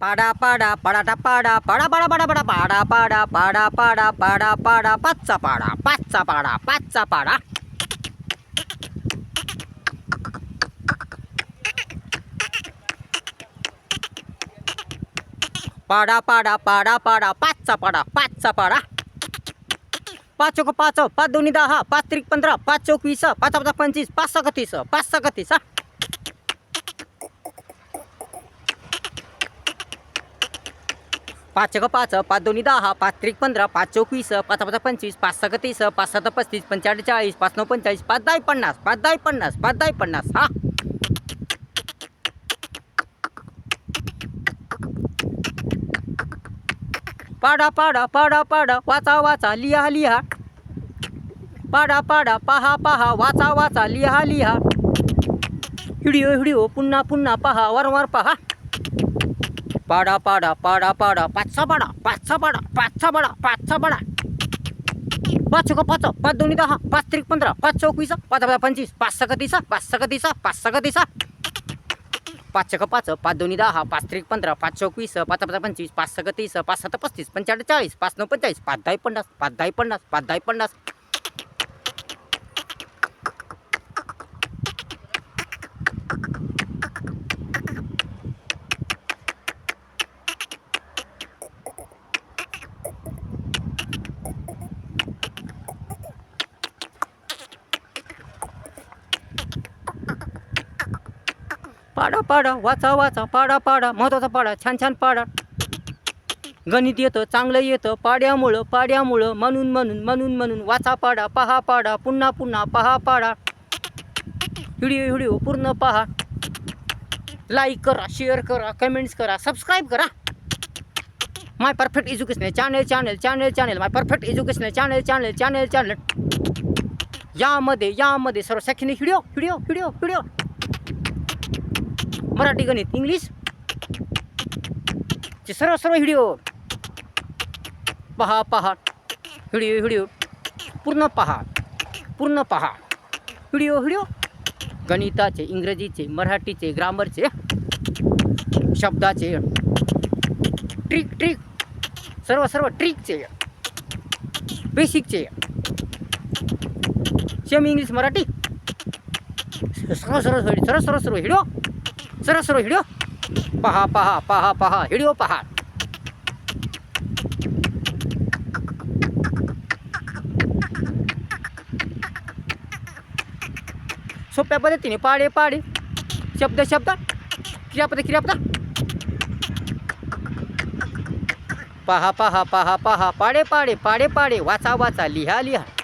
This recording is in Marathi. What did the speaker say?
पाडा पाडा पाडा पाडा पाडा पाडा पाडा पाडा पाडा पाडा पाडा पाडा पाडा पाडा पाचचा पाडा पाचचा पाडा पाचचा पाडा पाडा पाडा पाडा पाडा पाचचा पाडा पाचचा पाडा पाच चौक पाच पाच दोन्ही 10 पाच त्रिक 15 पाच चौक 20 पाच पाच 25 पाच सहा 30 पाच सहा 30 पाच चौक पाच पाच दोन्ही 10 पाच त्रिक 15 पाच चौक 20 पाच पाच 25 पाच सहा 30 पाच सात 35 पंचेचाळीस 40 पाच नऊ 45 पाच दहा 50 पाच दहा 50 पाच दहा 50 हा पाडा पाडा पाडा पाडा वाचा वाचा लिहा लिहा पाडा पाडा पहा पहा वाचा वाचा लिहा लिहा व्हिडिओ व्हिडिओ पुन्हा पुन्हा पहा वारंवार पहा पाडा पाडा पाडा पाडा पाचचा पाडा पाचचा पाडा पाचचा पाडा पाचचा पाडा पाच चौक पाच पाच दोन्ही 10 पाच त्रिक 15 पाच चौक 20 पाच 25 पाच सहा 30 पाच सहा 30 पाच सहा 30 पाच चौक पाच पाच दोन्ही 10 पाच त्रिक 15 पाच चौक 20 पाच 25 पाच सहा 30 पाच सात 35 पंचेचाळीस 40 पाच नऊ 45 पाच दहा 50 पाच दहा 50 पाच दहा 50 पाडा पाडा वाचा वाचा पाडा पाडा महत्त्वाचा पाडा छान छान पाडा गणित येतं चांगलं येतं पाड्यामुळं पाड्यामुळं म्हणून म्हणून म्हणून म्हणून वाचा पाडा पहा पाडा पुन्हा पुन्हा पहा पाडा व्हिडिओ व्हिडिओ पूर्ण पहा लाईक करा शेअर करा कमेंट्स करा सबस्क्राईब करा my perfect educational channel channel channel channel my perfect educational channel channel channel channel यामध्ये सर्व शैक्षणिक video video video video Marathi गणित इंग्लिश चे सर्व सर्व व्हिडिओ पहा पहा व्हिडिओ व्हिडिओ पूर्ण पहा व्हिडिओ व्हिडिओ गणिताचे इंग्रजीचे मराठीचे ग्रामरचे शब्दाचे ट्रिक सर्व सर्व ट्रिकचे बेसिकचे सेमी इंग्लिश मराठी सर्व व्हिडिओ सर्व व्हिडिओ पहा पहा पहा पहा व्हिडिओ पहा सोप्या पद्धतीने पाडे पाडे शब्द क्रियापद पहा पहा पहा पहा पाडे पाडे वाचा वाचा लिहा लिहा